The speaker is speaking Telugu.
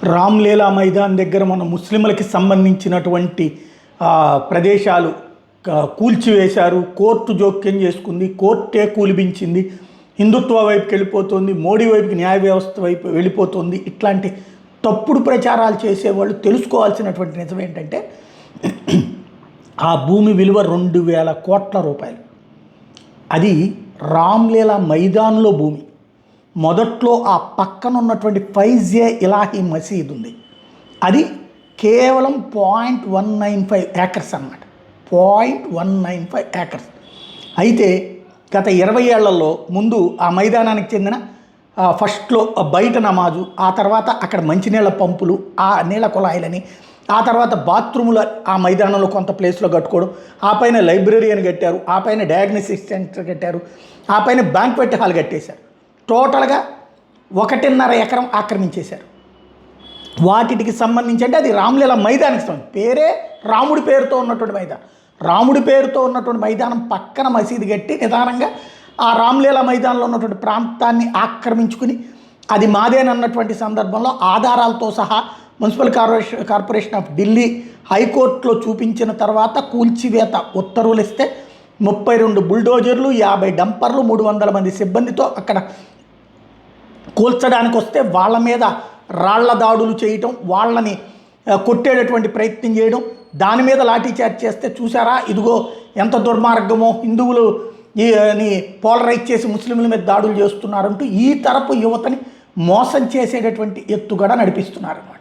రామ్లీలా మైదాన్ దగ్గర మన ముస్లింలకి సంబంధించినటువంటి ప్రదేశాలు కూల్చివేశారు. కోర్టు జోక్యం చేసుకుంది, కోర్టే కూలిపించింది, హిందుత్వ వైపుకి వెళ్ళిపోతుంది, మోడీ వైపుకి న్యాయ వ్యవస్థ వైపు వెళ్ళిపోతుంది. ఇట్లాంటి తప్పుడు ప్రచారాలు చేసేవాళ్ళు తెలుసుకోవాల్సినటువంటి నిజం ఏంటంటే ఆ భూమి విలువ 2000 కోట్ల రూపాయలు. అది రామ్లీలా మైదాన్లో భూమి. మొదట్లో ఆ పక్కన ఉన్నటువంటి ఫైజే ఇలాహీ మసీద్ ఉంది, అది కేవలం 0.195 ఏకర్స్ అన్నమాట. 0.195 ఏకర్స్. అయితే గత 20 ఏళ్లలో ముందు ఆ మైదానానికి చెందిన ఫస్ట్లో బయట నమాజు, ఆ తర్వాత అక్కడ మంచినీళ్ళ పంపులు, ఆ నీళ్ళ కుళాయిలని, ఆ తర్వాత బాత్రూములు ఆ మైదానంలో కొంత ప్లేస్లో కట్టుకోవడం, ఆ పైన లైబ్రరీ అని కట్టారు, ఆ పైన డయాగ్నోస్టిక్ సెంటర్ కట్టారు, ఆ పైన బ్యాంక్వెట్ హాల్ కట్టేశారు. టోటల్గా 1.5 ఎకరం ఆక్రమించేశారు. వాటికి సంబంధించి అంటే అది రామ్లీలా మైదానికి సంబంధించి, పేరే రాముడి పేరుతో ఉన్నటువంటి మైదానం. రాముడి పేరుతో ఉన్నటువంటి మైదానం పక్కన మసీదు కట్టి నిదానంగా ఆ రామ్లీలా మైదానంలో ఉన్నటువంటి ప్రాంతాన్ని ఆక్రమించుకుని అది మాదేనన్నటువంటి సందర్భంలో ఆధారాలతో సహా మున్సిపల్ కార్పొరేషన్ ఆఫ్ ఢిల్లీ హైకోర్టులో చూపించిన తర్వాత కూల్చివేత ఉత్తర్వులు ఇస్తే 32 బుల్డోజర్లు, 50 డంపర్లు, 300 మంది సిబ్బందితో అక్కడ కూల్చడానికి వస్తే వాళ్ళ మీద రాళ్ల దాడులు చేయటం, వాళ్ళని కొట్టేటటువంటి ప్రయత్నం చేయడం, దాని మీద లాఠీ చార్జ్ చేస్తే చూసారా ఇదిగో ఎంత దుర్మార్గమో, హిందువులు పోలరైజ్ చేసి ముస్లింల మీద దాడులు చేస్తున్నారంటూ ఈ తరపు యువతని మోసం చేసేటటువంటి ఎత్తుగడ నడిపిస్తున్నారన్నమాట.